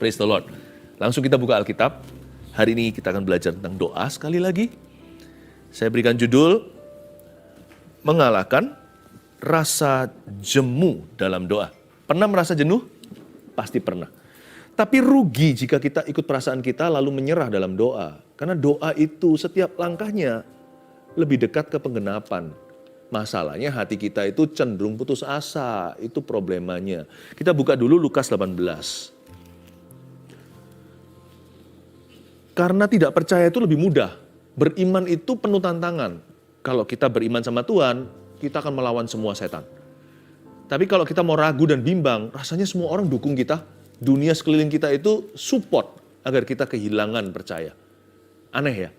Praise the Lord. Langsung kita buka Alkitab. Hari ini kita akan belajar tentang doa sekali lagi. Saya berikan judul, mengalahkan rasa jemu dalam doa. Pernah merasa jenuh? Pasti pernah. Tapi rugi jika kita ikut perasaan kita lalu menyerah dalam doa. Karena doa itu setiap langkahnya lebih dekat ke penggenapan. Masalahnya hati kita itu cenderung putus asa. Itu problemanya. Kita buka dulu Lukas 18. Karena tidak percaya itu lebih mudah. Beriman itu penuh tantangan. Kalau kita beriman sama Tuhan, kita akan melawan semua setan. Tapi kalau kita mau ragu dan bimbang, rasanya semua orang dukung kita. Dunia sekeliling kita itu support agar kita kehilangan percaya. Aneh ya?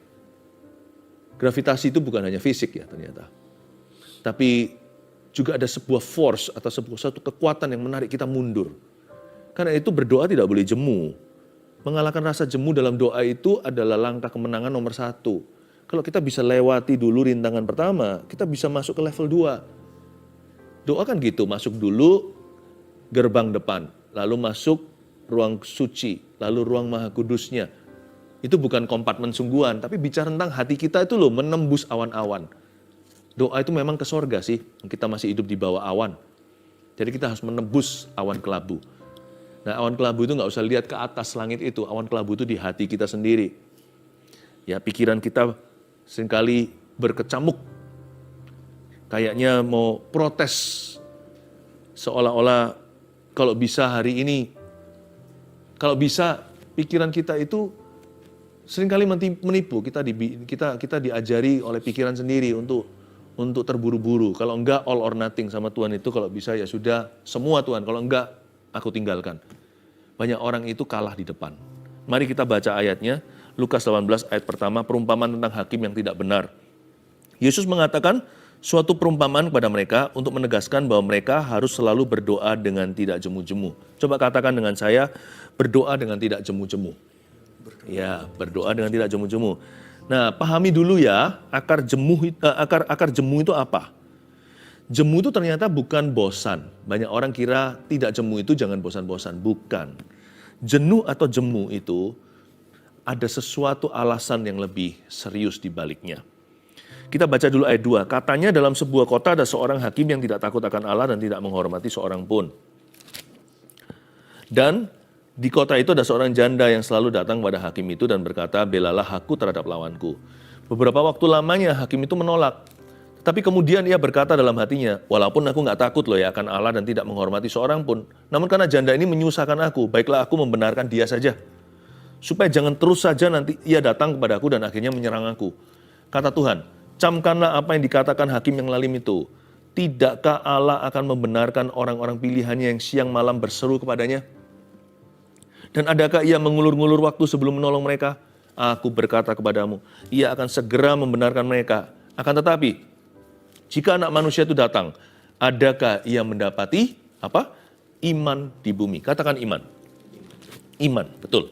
Gravitasi itu bukan hanya fisik ya ternyata. Tapi juga ada sebuah force atau satu kekuatan yang menarik kita mundur. Karena itu berdoa tidak boleh jemu. Mengalahkan rasa jemu dalam doa itu adalah langkah kemenangan nomor 1. Kalau kita bisa lewati dulu rintangan pertama, kita bisa masuk ke level 2. Doa kan gitu, masuk dulu gerbang depan, lalu masuk ruang suci, lalu ruang maha kudusnya. Itu bukan kompartemen sungguhan, tapi bicara tentang hati kita itu loh, menembus awan-awan. Doa itu memang ke sorga sih, kita masih hidup di bawah awan. Jadi kita harus menembus awan kelabu. Nah, awan kelabu itu nggak usah lihat ke atas langit itu. Awan kelabu itu di hati kita sendiri. Ya, pikiran kita seringkali berkecamuk. Kayaknya mau protes. Seolah-olah kalau bisa hari ini, kalau bisa pikiran kita itu seringkali menipu. Kita diajari oleh pikiran sendiri untuk terburu-buru. Kalau enggak all or nothing sama Tuhan itu, kalau bisa ya sudah semua Tuhan. Kalau enggak aku tinggalkan. Banyak orang itu kalah di depan. Mari kita baca ayatnya. Lukas 18 ayat pertama, perumpamaan tentang hakim yang tidak benar. Yesus mengatakan suatu perumpamaan kepada mereka untuk menegaskan bahwa mereka harus selalu berdoa dengan tidak jemu-jemu. Coba katakan dengan saya, berdoa dengan tidak jemu-jemu. Ya, berdoa dengan tidak jemu-jemu. Nah, pahami dulu ya, akar jemu itu apa? Jemu itu ternyata bukan bosan. Banyak orang kira tidak jemu itu jangan bosan-bosan. Bukan. Jenuh atau jemu itu ada sesuatu alasan yang lebih serius di baliknya. Kita baca dulu ayat 2. Katanya dalam sebuah kota ada seorang hakim yang tidak takut akan Allah dan tidak menghormati seorang pun. Dan di kota itu ada seorang janda yang selalu datang pada hakim itu dan berkata, belalah aku terhadap lawanku. Beberapa waktu lamanya hakim itu menolak. Tapi kemudian ia berkata dalam hatinya, walaupun aku nggak takut loh ya akan Allah dan tidak menghormati seorang pun, namun karena janda ini menyusahkan aku, baiklah aku membenarkan dia saja. Supaya jangan terus saja nanti ia datang kepadaku dan akhirnya menyerang aku. Kata Tuhan, camkanlah apa yang dikatakan hakim yang lalim itu. Tidakkah Allah akan membenarkan orang-orang pilihannya yang siang malam berseru kepadanya? Dan adakah ia mengulur-ngulur waktu sebelum menolong mereka? Aku berkata kepadamu, ia akan segera membenarkan mereka. Akan tetapi, jika anak manusia itu datang, adakah ia mendapati apa? Iman di bumi. Katakan iman. Iman, betul.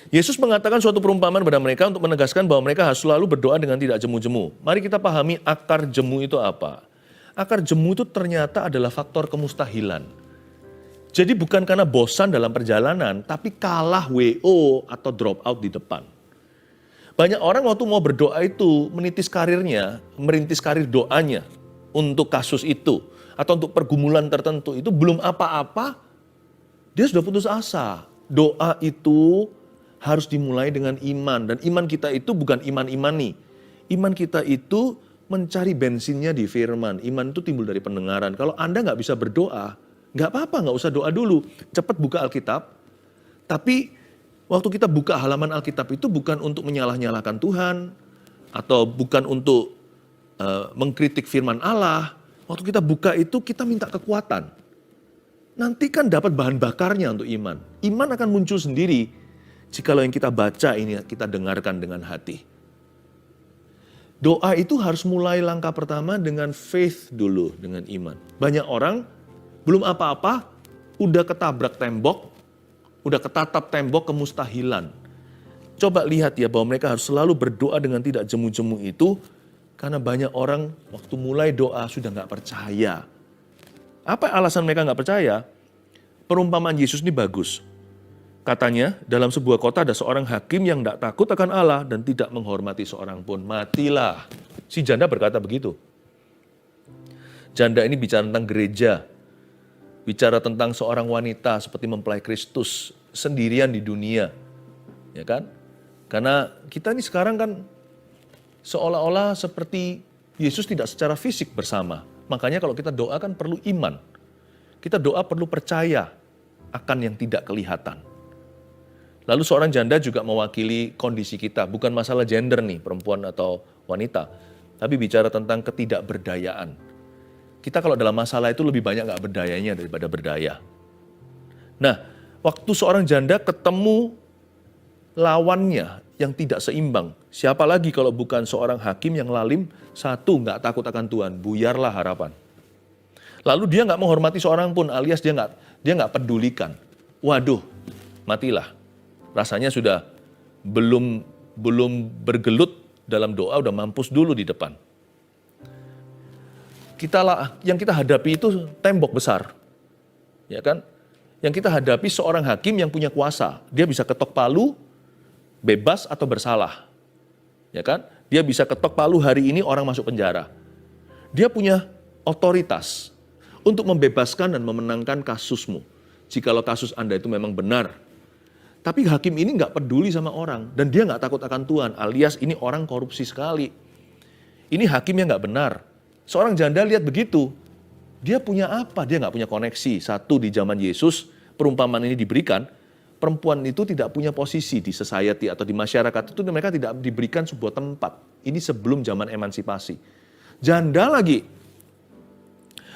Yesus mengatakan suatu perumpamaan pada mereka untuk menegaskan bahwa mereka harus selalu berdoa dengan tidak jemu-jemu. Mari kita pahami akar jemu itu apa. Akar jemu itu ternyata adalah faktor kemustahilan. Jadi bukan karena bosan dalam perjalanan, tapi kalah WO atau drop out di depan. Banyak orang waktu mau berdoa itu merintis karir doanya untuk kasus itu. Atau untuk pergumulan tertentu itu belum apa-apa, dia sudah putus asa. Doa itu harus dimulai dengan iman. Dan iman kita itu bukan iman imani. Iman kita itu mencari bensinnya di firman. Iman itu timbul dari pendengaran. Kalau Anda nggak bisa berdoa, nggak apa-apa, nggak usah doa dulu. Cepat buka Alkitab. Tapi waktu kita buka halaman Alkitab itu bukan untuk menyalah-nyalahkan Tuhan, atau bukan untuk mengkritik firman Allah. Waktu kita buka itu kita minta kekuatan. Nanti kan dapat bahan bakarnya untuk iman. Iman akan muncul sendiri jikalau yang kita baca ini kita dengarkan dengan hati. Doa itu harus mulai langkah pertama dengan faith dulu, dengan iman. Banyak orang belum apa-apa, udah ketabrak tembok, udah ketatap tembok kemustahilan. Coba lihat ya bahwa mereka harus selalu berdoa dengan tidak jemu-jemu itu, karena banyak orang waktu mulai doa sudah nggak percaya. Apa alasan mereka nggak percaya? Perumpamaan Yesus ini bagus. Katanya, dalam sebuah kota ada seorang hakim yang tidak takut akan Allah dan tidak menghormati seorang pun. Matilah. Si janda berkata begitu. Janda ini bicara tentang gereja, bicara tentang seorang wanita seperti mempelai Kristus sendirian di dunia. Ya kan? Karena kita ini sekarang kan seolah-olah seperti Yesus tidak secara fisik bersama. Makanya kalau kita doa kan perlu iman. Kita doa perlu percaya akan yang tidak kelihatan. Lalu seorang janda juga mewakili kondisi kita. Bukan masalah gender nih, perempuan atau wanita. Tapi bicara tentang ketidakberdayaan. Kita kalau dalam masalah itu lebih banyak nggak berdayanya daripada berdaya. Nah, waktu seorang janda ketemu lawannya yang tidak seimbang. Siapa lagi kalau bukan seorang hakim yang lalim, satu nggak takut akan Tuhan, buyarlah harapan. Lalu dia nggak menghormati seorang pun, alias dia nggak pedulikan. Waduh, matilah. Rasanya sudah belum bergelut dalam doa, udah mampus dulu di depan. Yang kita hadapi itu tembok besar, ya kan? Yang kita hadapi seorang hakim yang punya kuasa. Dia bisa ketok palu, bebas atau bersalah, ya kan? Dia bisa ketok palu hari ini orang masuk penjara. Dia punya otoritas untuk membebaskan dan memenangkan kasusmu. Jikalau kasus Anda itu memang benar. Tapi hakim ini nggak peduli sama orang. Dan dia nggak takut akan Tuhan. Alias ini orang korupsi sekali. Ini hakim yang nggak benar. Seorang janda lihat begitu. Dia punya apa? Dia nggak punya koneksi. Satu, di zaman Yesus, perumpamaan ini diberikan. Perempuan itu tidak punya posisi di society atau di masyarakat. Itu mereka tidak diberikan sebuah tempat. Ini sebelum zaman emansipasi. Janda lagi.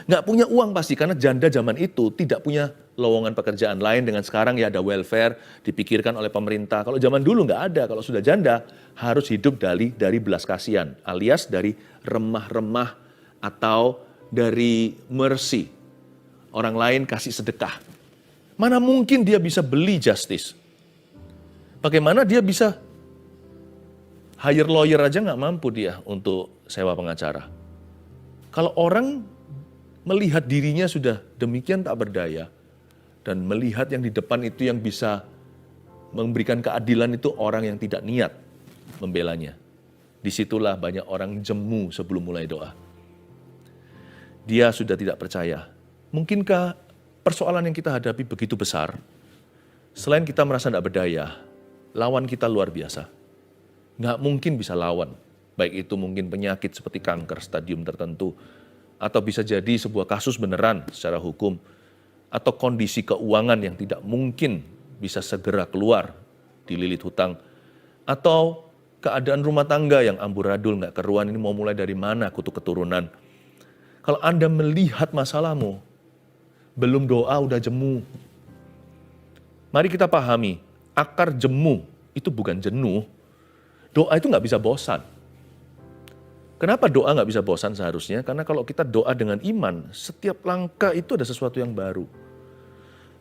Nggak punya uang pasti. Karena janda zaman itu tidak punya lowongan pekerjaan lain. Dengan sekarang ya ada welfare dipikirkan oleh pemerintah. Kalau zaman dulu nggak ada. Kalau sudah janda harus hidup dari belas kasihan, alias dari remah-remah atau dari mercy. Orang lain kasih sedekah. Mana mungkin dia bisa beli justice? Bagaimana dia bisa hire lawyer aja nggak mampu dia untuk sewa pengacara. Kalau orang melihat dirinya sudah demikian tak berdaya, dan melihat yang di depan itu yang bisa memberikan keadilan itu orang yang tidak niat membelanya. Disitulah banyak orang jemu sebelum mulai doa. Dia sudah tidak percaya. Mungkinkah persoalan yang kita hadapi begitu besar? Selain kita merasa tidak berdaya, lawan kita luar biasa. Nggak mungkin bisa lawan. Baik itu mungkin penyakit seperti kanker stadium tertentu, atau bisa jadi sebuah kasus beneran secara hukum, atau kondisi keuangan yang tidak mungkin bisa segera keluar dililit hutang, atau keadaan rumah tangga yang amburadul, nggak keruan, ini mau mulai dari mana kutuk keturunan. Kalau Anda melihat masalahmu, belum doa udah jemu. Mari kita pahami, akar jemu itu bukan jenuh. Doa itu nggak bisa bosan. Kenapa doa nggak bisa bosan seharusnya? Karena kalau kita doa dengan iman, setiap langkah itu ada sesuatu yang baru.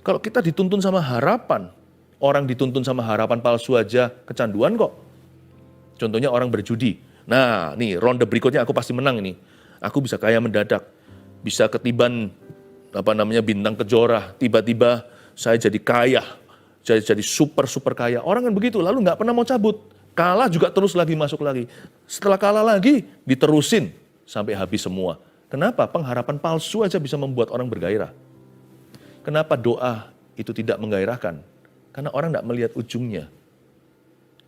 Kalau kita dituntun sama harapan, orang dituntun sama harapan palsu aja kecanduan kok. Contohnya orang berjudi. Nah, nih ronde berikutnya aku pasti menang ini. Aku bisa kaya mendadak, bisa ketiban bintang kejora. Tiba-tiba saya jadi kaya, jadi super kaya. Orang kan begitu, lalu nggak pernah mau cabut. Kalah juga terus lagi masuk lagi. Setelah kalah lagi, diterusin sampai habis semua. Kenapa? Pengharapan palsu aja bisa membuat orang bergairah. Kenapa doa itu tidak menggairahkan? Karena orang tidak melihat ujungnya.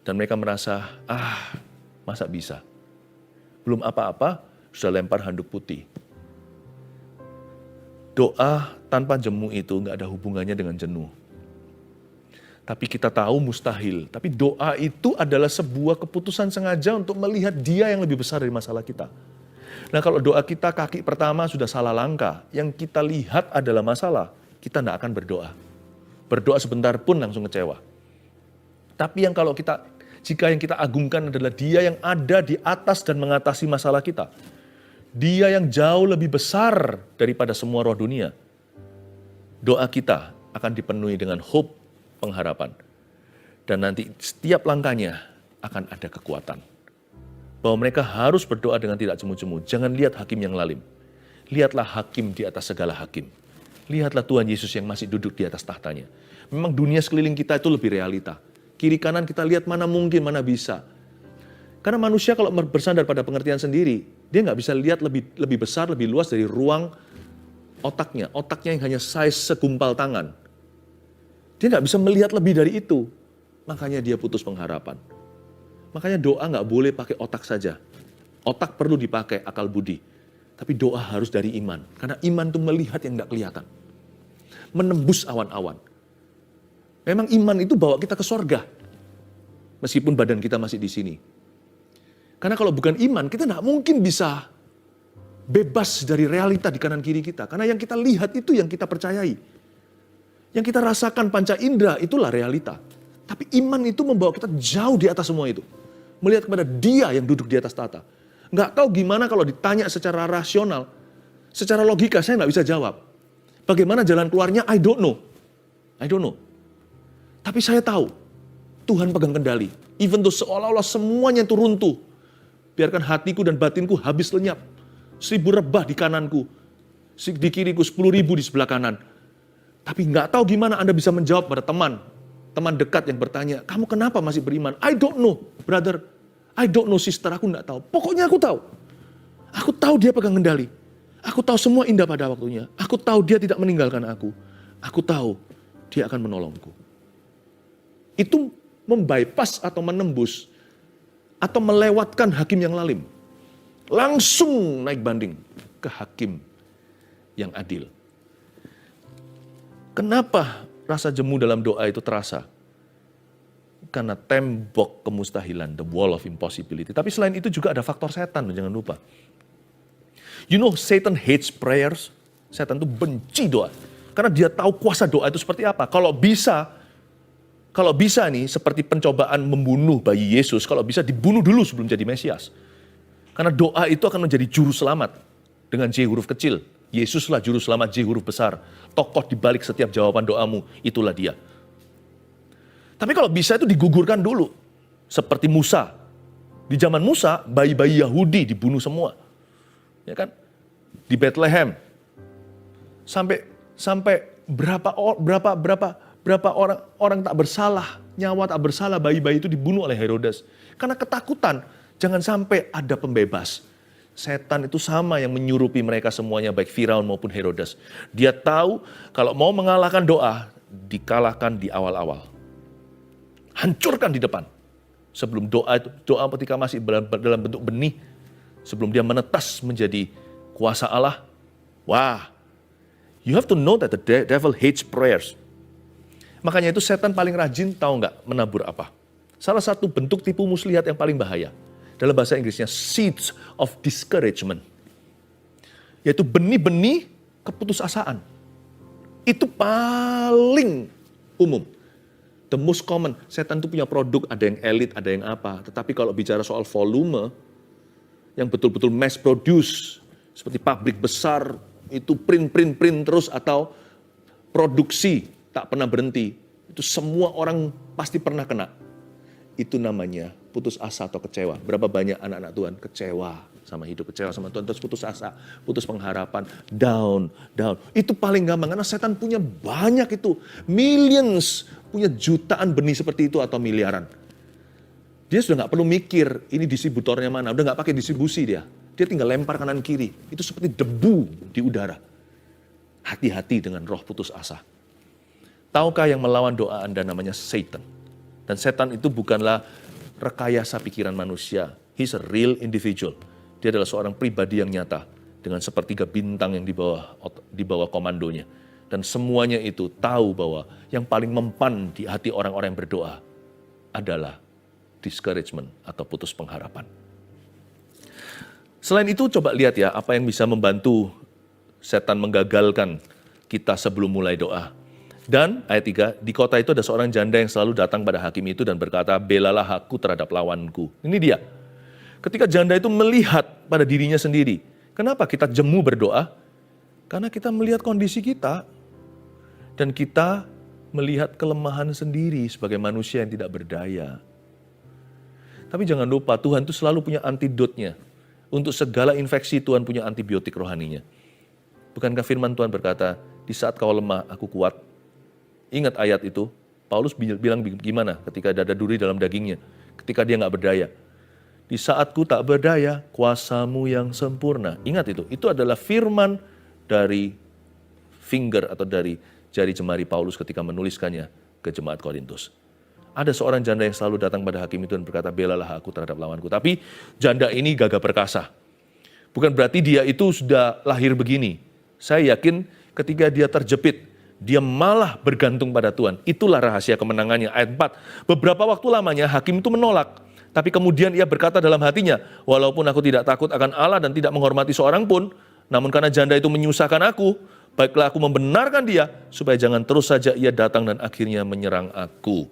Dan mereka merasa, masa bisa? Belum apa-apa, sudah lempar handuk putih. Doa tanpa jemu itu nggak ada hubungannya dengan jenuh. Tapi kita tahu mustahil. Tapi doa itu adalah sebuah keputusan sengaja untuk melihat Dia yang lebih besar dari masalah kita. Nah, kalau doa kita kaki pertama sudah salah langkah, yang kita lihat adalah masalah, kita tidak akan berdoa. Berdoa sebentar pun langsung kecewa. Tapi jika yang kita agungkan adalah Dia yang ada di atas dan mengatasi masalah kita, Dia yang jauh lebih besar daripada semua roh dunia, doa kita akan dipenuhi dengan hope, pengharapan. Dan nanti setiap langkahnya akan ada kekuatan. Bahwa mereka harus berdoa dengan tidak cemu-cemu. Jangan lihat hakim yang lalim. Lihatlah hakim di atas segala hakim. Lihatlah Tuhan Yesus yang masih duduk di atas tahtanya. Memang dunia sekeliling kita itu lebih realita. Kiri kanan kita lihat mana mungkin, mana bisa. Karena manusia kalau bersandar pada pengertian sendiri, dia nggak bisa lihat lebih besar, lebih luas dari ruang otaknya. Otaknya yang hanya size segumpal tangan. Dia nggak bisa melihat lebih dari itu. Makanya dia putus pengharapan. Makanya doa nggak boleh pakai otak saja. Otak perlu dipakai, akal budi. Tapi doa harus dari iman. Karena iman itu melihat yang nggak kelihatan. Menembus awan-awan. Memang iman itu bawa kita ke sorga. Meskipun badan kita masih di sini. Karena kalau bukan iman, kita nggak mungkin bisa bebas dari realita di kanan kiri kita. Karena yang kita lihat itu yang kita percayai. Yang kita rasakan panca indera itulah realita. Tapi iman itu membawa kita jauh di atas semua itu. Melihat kepada Dia yang duduk di atas tahta. Nggak tahu gimana kalau ditanya secara rasional, secara logika saya nggak bisa jawab. Bagaimana jalan keluarnya? I don't know. Tapi saya tahu Tuhan pegang kendali. Even though seolah-olah semuanya itu runtuh. Biarkan hatiku dan batinku habis lenyap. 1000 rebah di kananku. Di kiriku 10.000 di sebelah kanan. Tapi nggak tahu gimana Anda bisa menjawab pada teman dekat yang bertanya, kamu kenapa masih beriman? I don't know, brother. I don't know, sister. Aku nggak tahu. Pokoknya aku tahu. Aku tahu Dia pegang kendali. Aku tahu semua indah pada waktunya. Aku tahu Dia tidak meninggalkan aku. Aku tahu Dia akan menolongku. Itu membypass atau menembus atau melewatkan hakim yang lalim. Langsung naik banding ke hakim yang adil. Kenapa rasa jemu dalam doa itu terasa? Karena tembok kemustahilan, the wall of impossibility. Tapi selain itu juga ada faktor setan, jangan lupa. You know, Satan hates prayers. Setan itu benci doa. Karena dia tahu kuasa doa itu seperti apa. Kalau bisa nih, seperti pencobaan membunuh bayi Yesus, kalau bisa dibunuh dulu sebelum jadi Mesias. Karena doa itu akan menjadi juru selamat dengan J huruf kecil. Yesuslah juru selamat J huruf besar. Tokoh di balik setiap jawaban doamu, itulah Dia. Tapi kalau bisa itu digugurkan dulu. Seperti Musa. Di zaman Musa, bayi-bayi Yahudi dibunuh semua. Ya kan? Di Bethlehem. Sampai berapa orang tak bersalah, nyawa tak bersalah, bayi-bayi itu dibunuh oleh Herodes. Karena ketakutan, jangan sampai ada pembebas. Setan itu sama yang menyurupi mereka semuanya, baik Firaun maupun Herodes. Dia tahu kalau mau mengalahkan doa, dikalahkan di awal-awal. Hancurkan di depan. Sebelum doa ketika masih dalam bentuk benih, sebelum dia menetas menjadi kuasa Allah. Wah, you have to know that the devil hates prayers. Makanya itu setan paling rajin, tahu nggak menabur apa? Salah satu bentuk tipu muslihat yang paling bahaya. Dalam bahasa Inggrisnya, seeds of discouragement. Yaitu benih-benih keputusasaan. Itu paling umum. The most common. Setan itu punya produk, ada yang elit, ada yang apa. Tetapi kalau bicara soal volume, yang betul-betul mass produce, seperti pabrik besar, itu print terus, atau produksi, tak pernah berhenti. Itu semua orang pasti pernah kena. Itu namanya putus asa atau kecewa. Berapa banyak anak-anak Tuhan kecewa sama hidup, kecewa sama Tuhan, terus putus asa, putus pengharapan, down. Itu paling gampang, karena setan punya banyak itu. Millions, punya jutaan benih seperti itu atau miliaran. Dia sudah nggak perlu mikir, ini distributornya mana, udah nggak pakai distribusi dia. Dia tinggal lempar kanan kiri. Itu seperti debu di udara. Hati-hati dengan roh putus asa. Tahukah yang melawan doa Anda namanya Satan? Dan setan itu bukanlah rekayasa pikiran manusia. He's a real individual. Dia adalah seorang pribadi yang nyata. Dengan sepertiga bintang yang di bawah komandonya. Dan semuanya itu tahu bahwa yang paling mempan di hati orang-orang yang berdoa adalah discouragement atau putus pengharapan. Selain itu coba lihat ya apa yang bisa membantu setan menggagalkan kita sebelum mulai doa. Dan ayat 3, di kota itu ada seorang janda yang selalu datang pada hakim itu dan berkata, belalah aku terhadap lawanku. Ini dia. Ketika janda itu melihat pada dirinya sendiri. Kenapa kita jemu berdoa? Karena kita melihat kondisi kita. Dan kita melihat kelemahan sendiri sebagai manusia yang tidak berdaya. Tapi jangan lupa, Tuhan itu selalu punya antidotnya. Untuk segala infeksi Tuhan punya antibiotik rohaninya. Bukankah firman Tuhan berkata, Di saat kau lemah, aku kuat. Ingat ayat itu, Paulus bilang gimana ketika ada duri dalam dagingnya, ketika dia nggak berdaya. Di saatku tak berdaya, kuasamu yang sempurna. Ingat itu adalah firman dari finger atau dari jari jemari Paulus ketika menuliskannya ke jemaat Korintus. Ada seorang janda yang selalu datang pada hakim itu dan berkata, belalah aku terhadap lawanku. Tapi janda ini gagah perkasa. Bukan berarti dia itu sudah lahir begini. Saya yakin ketika dia terjepit, dia malah bergantung pada Tuhan. Itulah rahasia kemenangannya. Ayat 4, beberapa waktu lamanya hakim itu menolak. Tapi kemudian ia berkata dalam hatinya, walaupun aku tidak takut akan Allah dan tidak menghormati seorang pun, namun karena janda itu menyusahkan aku, baiklah aku membenarkan dia, supaya jangan terus saja ia datang dan akhirnya menyerang aku.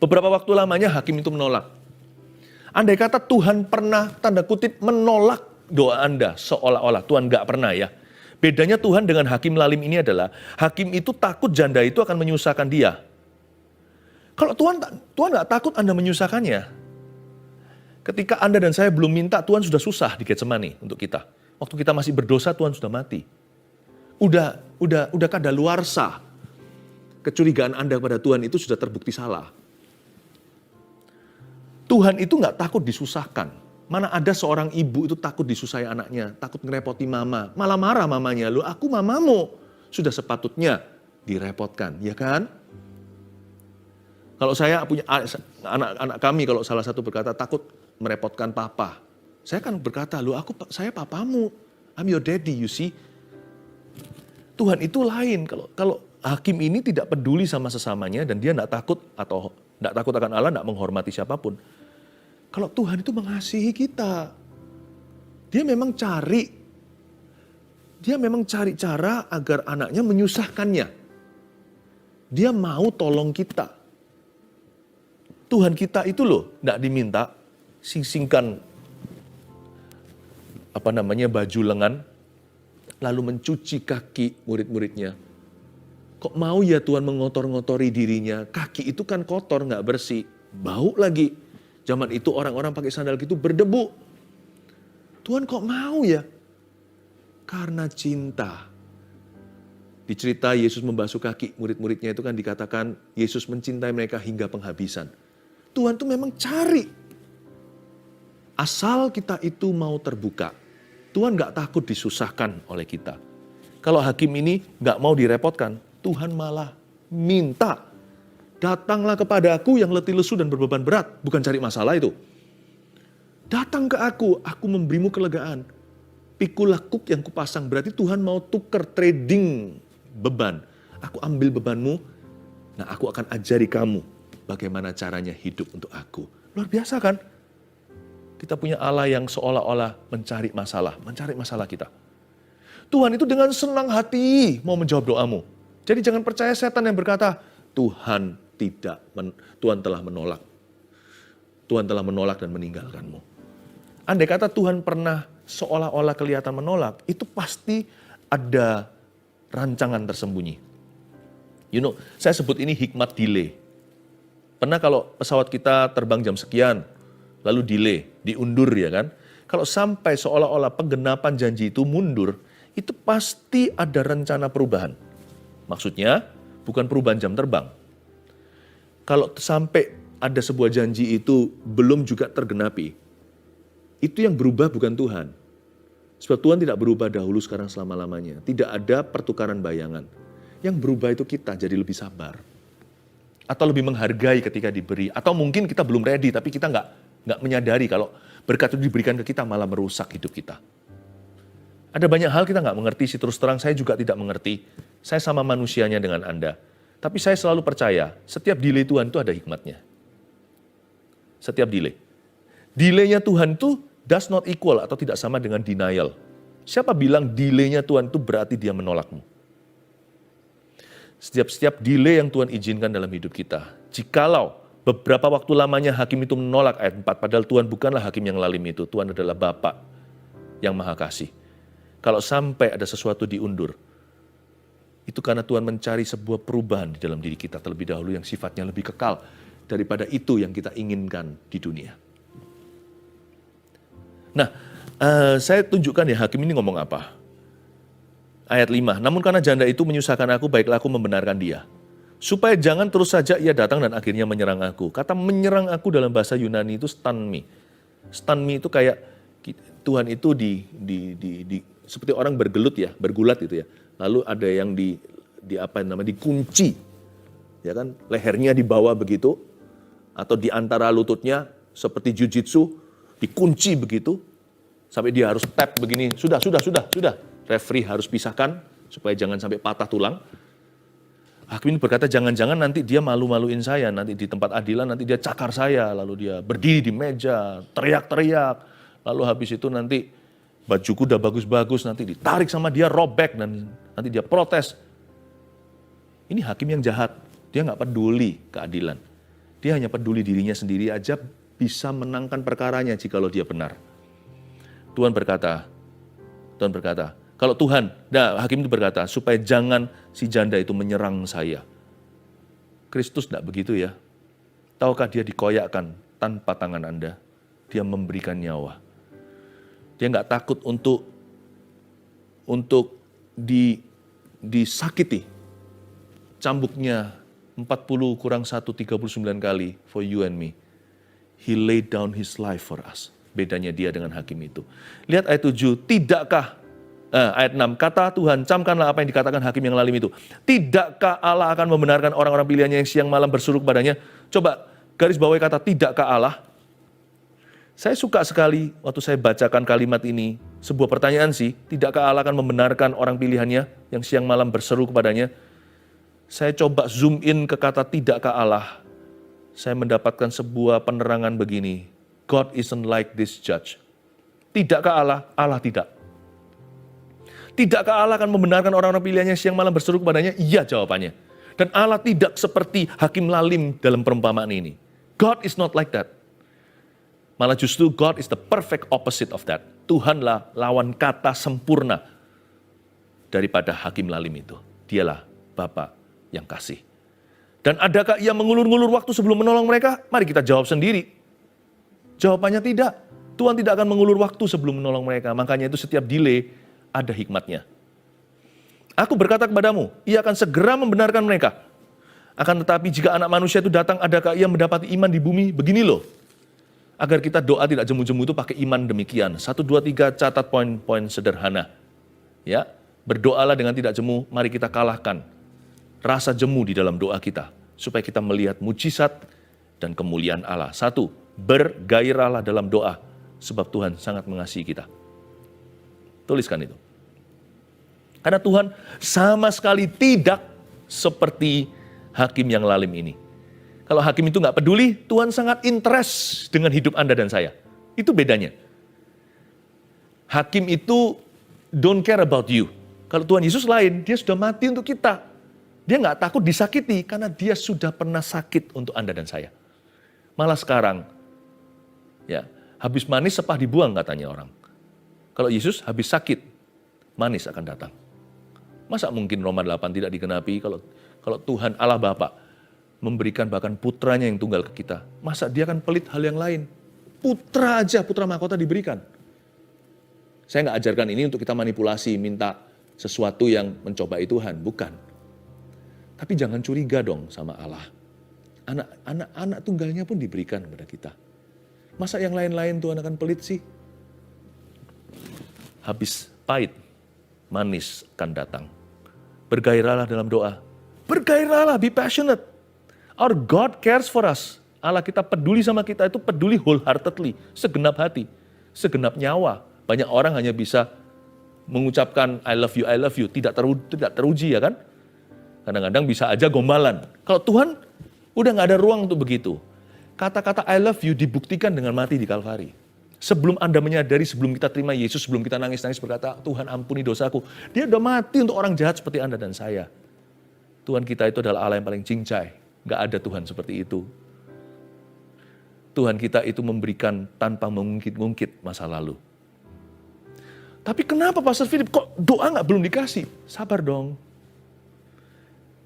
Beberapa waktu lamanya hakim itu menolak. Andai kata Tuhan pernah tanda kutip menolak doa Anda, seolah-olah Tuhan gak pernah ya. Bedanya Tuhan dengan hakim lalim ini adalah, hakim itu takut janda itu akan menyusahkan dia. Kalau Tuhan gak takut Anda menyusahkannya. Ketika Anda dan saya belum minta, Tuhan sudah susah di Getsemani untuk kita. Waktu kita masih berdosa, Tuhan sudah mati. Udah kadaluarsa. Kecurigaan Anda kepada Tuhan itu sudah terbukti salah. Tuhan itu gak takut disusahkan. Mana ada seorang ibu itu takut disusahi anaknya, takut ngerepoti mama. Malah marah mamanya, loh aku mamamu. Sudah sepatutnya direpotkan, ya kan? Kalau saya punya anak kami, kalau salah satu berkata takut merepotkan papa. Saya kan berkata, loh saya papamu. I'm your daddy, you see. Tuhan itu lain. Kalau hakim ini tidak peduli sama sesamanya dan dia tidak takut atau tidak takut akan Allah, tidak menghormati siapapun. Kalau Tuhan itu mengasihi kita, dia memang cari cara agar anaknya menyusahkannya. Dia mau tolong kita. Tuhan kita itu loh, tidak diminta singkan baju lengan, lalu mencuci kaki murid-muridnya. Kok mau ya Tuhan mengotor-ngotori dirinya? Kaki itu kan kotor, nggak bersih, bau lagi. Zaman itu orang-orang pakai sandal gitu berdebu. Tuhan kok mau ya? Karena cinta. Di cerita Yesus membasuh kaki murid-muridnya itu kan dikatakan Yesus mencintai mereka hingga penghabisan. Tuhan tuh memang cari. Asal kita itu mau terbuka. Tuhan gak takut disusahkan oleh kita. Kalau hakim ini gak mau direpotkan, Tuhan malah minta. Datanglah kepada aku yang letih lesu dan berbeban berat. Bukan cari masalah itu. Datang ke aku memberimu kelegaan. Pikul lekuk yang kupasang, berarti Tuhan mau tuker trading beban. Aku ambil bebanmu, nah aku akan ajari kamu bagaimana caranya hidup untuk aku. Luar biasa kan? Kita punya Allah yang seolah-olah mencari masalah kita. Tuhan itu dengan senang hati mau menjawab doamu. Jadi jangan percaya setan yang berkata, Tuhan telah menolak. Tuhan telah menolak dan meninggalkanmu. Andai kata Tuhan pernah seolah-olah kelihatan menolak, itu pasti ada rancangan tersembunyi. Saya sebut ini hikmat delay. Pernah kalau pesawat kita terbang jam sekian, lalu delay, diundur ya kan. Kalau sampai seolah-olah penggenapan janji itu mundur, itu pasti ada rencana perubahan. Maksudnya bukan perubahan jam terbang. Kalau sampai ada sebuah janji itu belum juga tergenapi, itu yang berubah bukan Tuhan. Sebab Tuhan tidak berubah dahulu, sekarang, selama-lamanya. Tidak ada pertukaran bayangan. Yang berubah itu kita jadi lebih sabar. Atau lebih menghargai ketika diberi. Atau mungkin kita belum ready, tapi kita nggak menyadari kalau berkat itu diberikan ke kita malah merusak hidup kita. Ada banyak hal kita nggak mengerti sih, terus terang saya juga tidak mengerti. Saya sama manusianya dengan Anda. Tapi saya selalu percaya, setiap delay Tuhan itu ada hikmatnya. Setiap delay. Delay-nya Tuhan itu does not equal atau tidak sama dengan denial. Siapa bilang delay-nya Tuhan itu berarti dia menolakmu? Setiap delay yang Tuhan izinkan dalam hidup kita. Jikalau beberapa waktu lamanya hakim itu menolak, ayat 4, padahal Tuhan bukanlah hakim yang lalim itu. Tuhan adalah Bapa yang Maha Kasih. Kalau sampai ada sesuatu diundur, itu karena Tuhan mencari sebuah perubahan di dalam diri kita terlebih dahulu yang sifatnya lebih kekal daripada itu yang kita inginkan di dunia. Nah, saya tunjukkan ya hakim ini ngomong apa. Ayat 5, namun karena janda itu menyusahkan aku, baiklah aku membenarkan dia. Supaya jangan terus saja ia datang dan akhirnya menyerang aku. Kata menyerang aku dalam bahasa Yunani itu stun me. Stun me itu kayak Tuhan itu seperti orang bergelut ya, bergulat gitu ya. Lalu ada yang dikunci. Ya kan, lehernya dibawa begitu atau di antara lututnya seperti jujitsu dikunci begitu sampai dia harus tap begini. Sudah. Referee harus pisahkan supaya jangan sampai patah tulang. Hakim ini berkata, jangan-jangan nanti dia malu-maluin saya, nanti di tempat adilan nanti dia cakar saya, lalu dia berdiri di meja, teriak-teriak, lalu habis itu nanti bajuku udah bagus-bagus, nanti ditarik sama dia, robek, dan nanti dia protes. Ini hakim yang jahat, dia nggak peduli keadilan. Dia hanya peduli dirinya sendiri aja bisa menangkan perkaranya jikalau dia benar. Tuhan berkata, kalau Tuhan, hakim itu berkata, supaya jangan si janda itu menyerang saya. Kristus tidak begitu ya. Tahukah dia dikoyakkan tanpa tangan Anda? Dia memberikan nyawa. Dia nggak takut untuk disakiti. Cambuknya 40 kurang 1, 39 kali for you and me. He laid down his life for us. Bedanya dia dengan hakim itu. Lihat ayat 7, tidakkah ayat 6, kata Tuhan, camkanlah apa yang dikatakan hakim yang lalim itu. Tidakkah Allah akan membenarkan orang-orang pilihannya yang siang malam berseru kepadanya? Coba garis bawahi kata tidakkah Allah. Saya suka sekali waktu saya bacakan kalimat ini. Sebuah pertanyaan sih, tidakkah Allah akan membenarkan orang pilihannya yang siang malam berseru kepadanya? Saya coba zoom in ke kata tidakkah Allah. Saya mendapatkan sebuah penerangan begini. God isn't like this judge. Tidakkah Allah? Allah tidak. Tidakkah Allah akan membenarkan orang-orang pilihannya siang malam berseru kepadanya? Iya jawabannya. Dan Allah tidak seperti hakim lalim dalam perumpamaan ini. God is not like that. Malah justru God is the perfect opposite of that. Tuhanlah lawan kata sempurna daripada hakim lalim itu. Dialah Bapa yang kasih. Dan adakah ia mengulur-ngulur waktu sebelum menolong mereka? Mari kita jawab sendiri. Jawabannya tidak. Tuhan tidak akan mengulur waktu sebelum menolong mereka. Makanya itu setiap delay ada hikmatnya. Aku berkata kepadamu, ia akan segera membenarkan mereka. Akan tetapi jika anak manusia itu datang, adakah ia mendapati iman di bumi? Begini loh. Agar kita doa tidak jemu-jemu itu pakai iman demikian. 1, 2, 3 catat poin-poin sederhana. Ya, berdoalah dengan tidak jemu, mari kita kalahkan rasa jemu di dalam doa kita. Supaya kita melihat mujizat dan kemuliaan Allah. 1, bergairahlah dalam doa. Sebab Tuhan sangat mengasihi kita. Tuliskan itu. Karena Tuhan sama sekali tidak seperti hakim yang lalim ini. Kalau hakim itu nggak peduli, Tuhan sangat interest dengan hidup Anda dan saya. Itu bedanya. Hakim itu don't care about you. Kalau Tuhan Yesus lain, dia sudah mati untuk kita. Dia nggak takut disakiti karena dia sudah pernah sakit untuk Anda dan saya. Malah sekarang, ya habis manis sepah dibuang katanya orang. Kalau Yesus habis sakit, manis akan datang. Masa mungkin Roma 8 tidak digenapi kalau Tuhan Allah Bapa memberikan bahkan putranya yang tunggal ke kita. Masa dia akan pelit hal yang lain? Putra aja, putra mahkota diberikan. Saya nggak ajarkan ini untuk kita manipulasi, minta sesuatu yang mencobai Tuhan. Bukan. Tapi jangan curiga dong sama Allah. Anak tunggalnya pun diberikan kepada kita. Masa yang lain-lain Tuhan akan pelit sih? Habis pahit, manis akan datang. Bergairahlah dalam doa. Bergairahlah, be passionate. Our God cares for us. Allah kita peduli sama kita, itu peduli wholeheartedly, segenap hati, segenap nyawa. Banyak orang hanya bisa mengucapkan I love you, tidak teruji ya kan? Kadang-kadang bisa aja gombalan. Kalau Tuhan udah gak ada ruang untuk begitu. Kata-kata I love you dibuktikan dengan mati di Kalvari. Sebelum Anda menyadari, sebelum kita terima Yesus, sebelum kita nangis-nangis berkata, Tuhan ampuni dosaku. Dia udah mati untuk orang jahat seperti Anda dan saya. Tuhan kita itu adalah Allah yang paling cincai. Gak ada Tuhan seperti itu. Tuhan kita itu memberikan tanpa mengungkit-ungkit masa lalu. Tapi kenapa Pastor Philip kok doa gak belum dikasih? Sabar dong.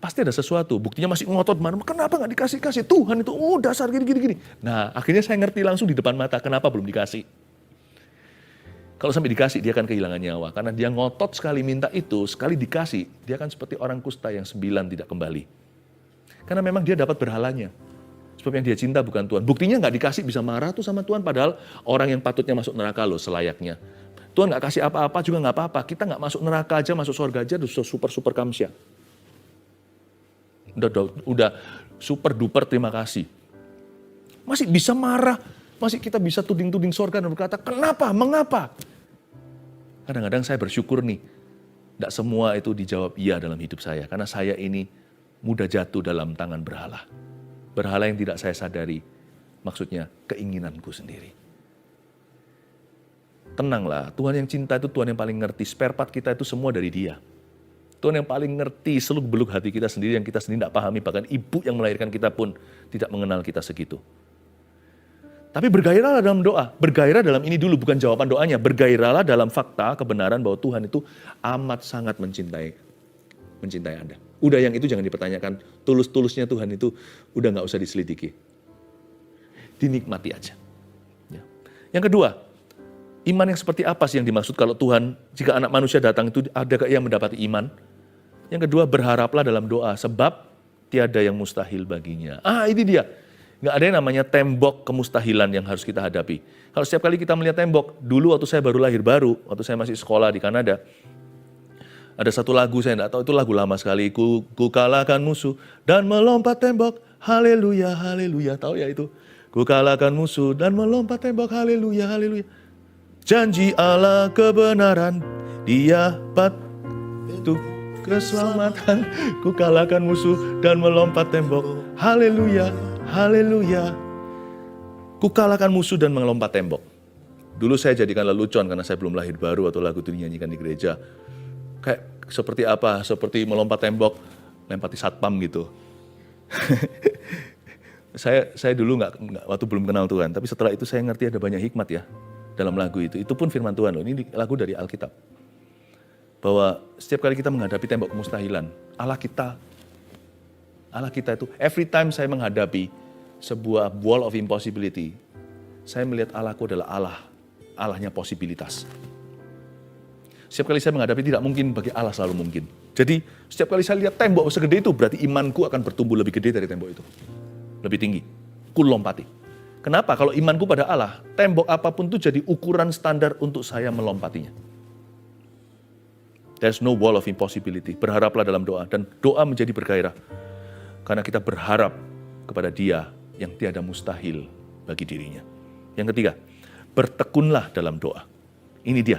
Pasti ada sesuatu, buktinya masih ngotot, kenapa gak dikasih-kasih? Tuhan itu, dasar gini-gini. Nah, akhirnya saya ngerti langsung di depan mata, kenapa belum dikasih. Kalau sampai dikasih, dia akan kehilangan nyawa. Karena dia ngotot sekali minta itu, sekali dikasih, dia akan seperti orang kusta yang 9 tidak kembali. Karena memang dia dapat berhalanya. Sebab yang dia cinta bukan Tuhan. Buktinya nggak dikasih bisa marah tuh sama Tuhan, padahal orang yang patutnya masuk neraka loh selayaknya. Tuhan nggak kasih apa-apa juga nggak apa-apa. Kita nggak masuk neraka aja, masuk surga aja, udah super kamsya. Udah super duper terima kasih. Masih bisa marah, masih kita bisa tuding-tuding surga dan berkata, kenapa, mengapa? Kadang-kadang saya bersyukur nih, tidak semua itu dijawab iya dalam hidup saya. Karena saya ini mudah jatuh dalam tangan berhala. Berhala yang tidak saya sadari, maksudnya keinginanku sendiri. Tenanglah, Tuhan yang cinta itu Tuhan yang paling ngerti. Spare part kita itu semua dari Dia. Tuhan yang paling ngerti seluk-beluk hati kita sendiri yang kita sendiri tidak pahami. Bahkan ibu yang melahirkan kita pun tidak mengenal kita segitu. Tapi bergairahlah dalam doa. Bergairah dalam ini dulu, bukan jawaban doanya. Bergairahlah dalam fakta, kebenaran bahwa Tuhan itu amat sangat mencintai Anda. Udah yang itu jangan dipertanyakan. Tulus-tulusnya Tuhan itu udah gak usah diselidiki. Dinikmati aja. Ya. Yang kedua, iman yang seperti apa sih yang dimaksud kalau Tuhan, jika anak manusia datang itu adakah yang mendapati iman? Yang kedua, berharaplah dalam doa, sebab tiada yang mustahil baginya. Ini dia. Nggak ada yang namanya tembok kemustahilan yang harus kita hadapi. Kalau setiap kali kita melihat tembok, dulu waktu saya baru lahir waktu saya masih sekolah di Kanada, ada satu lagu saya nggak tahu, itu lagu lama sekali. Ku kalahkan musuh dan melompat tembok, haleluya, haleluya. Tahu ya itu? Ku kalahkan musuh dan melompat tembok, haleluya, haleluya. Janji Allah kebenaran, Dia batu keselamatan. Ku kalahkan musuh dan melompat tembok, haleluya. Haleluya. Ku kalahkan musuh dan melompat tembok. Dulu saya jadikan lelucon karena saya belum lahir baru atau lagu itu dinyanyikan di gereja. Kayak seperti apa? Seperti melompat tembok, lempati satpam gitu. saya dulu nggak waktu belum kenal Tuhan, tapi setelah itu saya ngerti ada banyak hikmat ya dalam lagu itu. Itu pun firman Tuhan loh. Ini lagu dari Alkitab. Bahwa setiap kali kita menghadapi tembok kemustahilan, Allah kita itu, every time saya menghadapi sebuah wall of impossibility, saya melihat Allahku adalah Allahnya possibilitas. Setiap kali saya menghadapi tidak mungkin, bagi Allah selalu mungkin. Jadi setiap kali saya lihat tembok segede itu, berarti imanku akan bertumbuh lebih gede dari tembok itu. Lebih tinggi, ku lompati. Kenapa? Kalau imanku pada Allah, tembok apapun itu jadi ukuran standar untuk saya melompatinya. There's no wall of impossibility. Berharaplah dalam doa, dan doa menjadi bergairah. Karena kita berharap kepada Dia yang tiada mustahil bagi dirinya. Yang ketiga, bertekunlah dalam doa. Ini dia.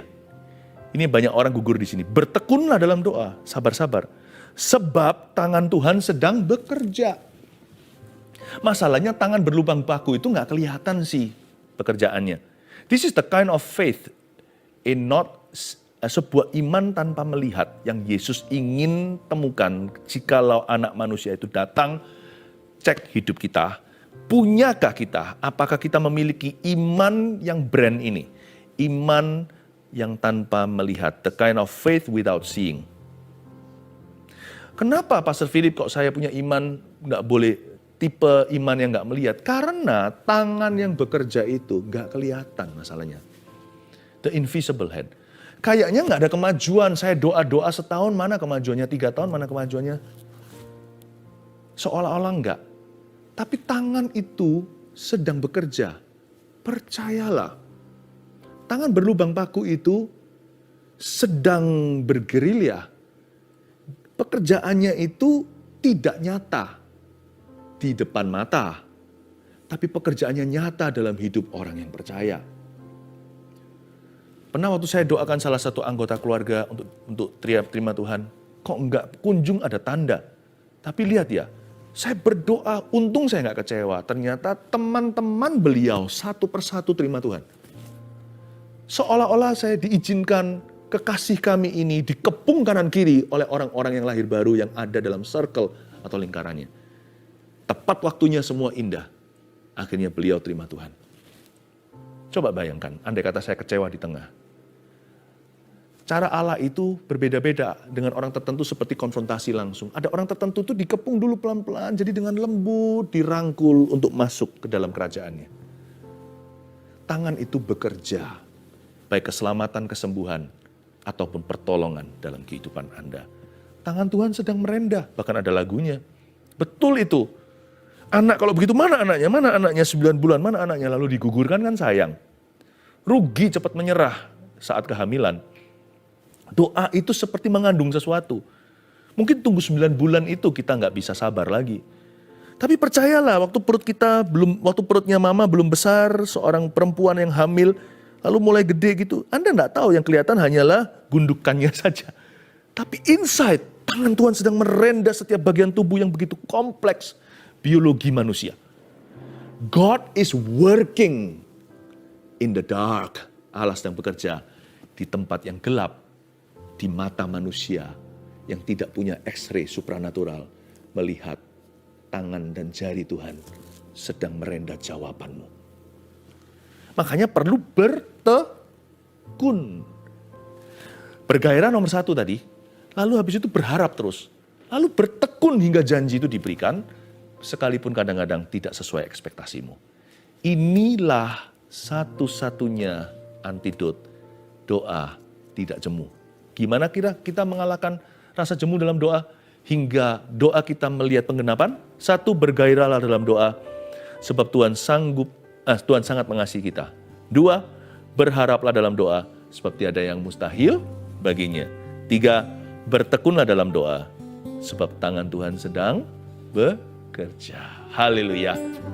Ini banyak orang gugur di sini. Bertekunlah dalam doa, sabar-sabar. Sebab tangan Tuhan sedang bekerja. Masalahnya tangan berlubang paku itu nggak kelihatan sih pekerjaannya. This is the kind of faith in not sebuah iman tanpa melihat yang Yesus ingin temukan jikalau anak manusia itu datang, cek hidup kita, punyakah kita, apakah kita memiliki iman yang brand ini, iman yang tanpa melihat, the kind of faith without seeing. Kenapa Pastor Philip kok saya punya iman nggak boleh tipe iman yang nggak melihat? Karena tangan yang bekerja itu nggak kelihatan masalahnya. The invisible hand. Kayaknya nggak ada kemajuan. Saya doa-doa setahun, mana kemajuannya? 3 tahun, mana kemajuannya? Seolah-olah enggak. Tapi tangan itu sedang bekerja. Percayalah. Tangan berlubang paku itu sedang bergerilya. Pekerjaannya itu tidak nyata di depan mata. Tapi pekerjaannya nyata dalam hidup orang yang percaya. Pernah waktu saya doakan salah satu anggota keluarga untuk terima Tuhan, kok enggak kunjung ada tanda. Tapi lihat ya, saya berdoa, untung saya enggak kecewa. Ternyata teman-teman beliau satu persatu terima Tuhan. Seolah-olah saya diizinkan kekasih kami ini dikepung kanan kiri oleh orang-orang yang lahir baru yang ada dalam circle atau lingkarannya. Tepat waktunya semua indah. Akhirnya beliau terima Tuhan. Coba bayangkan, andai kata saya kecewa di tengah. Cara Allah itu berbeda-beda dengan orang tertentu seperti konfrontasi langsung. Ada orang tertentu itu dikepung dulu pelan-pelan, jadi dengan lembut dirangkul untuk masuk ke dalam kerajaannya. Tangan itu bekerja. baik keselamatan, kesembuhan, ataupun pertolongan dalam kehidupan Anda. Tangan Tuhan sedang merendah, bahkan ada lagunya. Betul itu. Anak kalau begitu mana anaknya? Mana anaknya 9 bulan? Mana anaknya? Lalu digugurkan kan sayang. Rugi cepat menyerah saat kehamilan. Doa itu seperti mengandung sesuatu. Mungkin tunggu 9 bulan itu kita nggak bisa sabar lagi. Tapi percayalah, waktu perutnya mama belum besar, seorang perempuan yang hamil, lalu mulai gede gitu, Anda nggak tahu, yang kelihatan hanyalah gundukannya saja. Tapi inside, tangan Tuhan sedang merendah setiap bagian tubuh yang begitu kompleks, biologi manusia. God is working in the dark. Allah sedang bekerja di tempat yang gelap, di mata manusia yang tidak punya X-ray supranatural, melihat tangan dan jari Tuhan sedang merendah jawabanmu. Makanya perlu bertekun. Bergairah nomor 1 tadi, lalu habis itu berharap terus. Lalu bertekun hingga janji itu diberikan, sekalipun kadang-kadang tidak sesuai ekspektasimu. Inilah satu-satunya antidot doa tidak jemu. Gimana kira kita mengalahkan rasa jemu dalam doa? Hingga doa kita melihat penggenapan. 1, bergairahlah dalam doa, sebab Tuhan sangat mengasihi kita. 2, berharaplah dalam doa, sebab tiada yang mustahil baginya. 3, bertekunlah dalam doa, sebab tangan Tuhan sedang bekerja. Haleluya.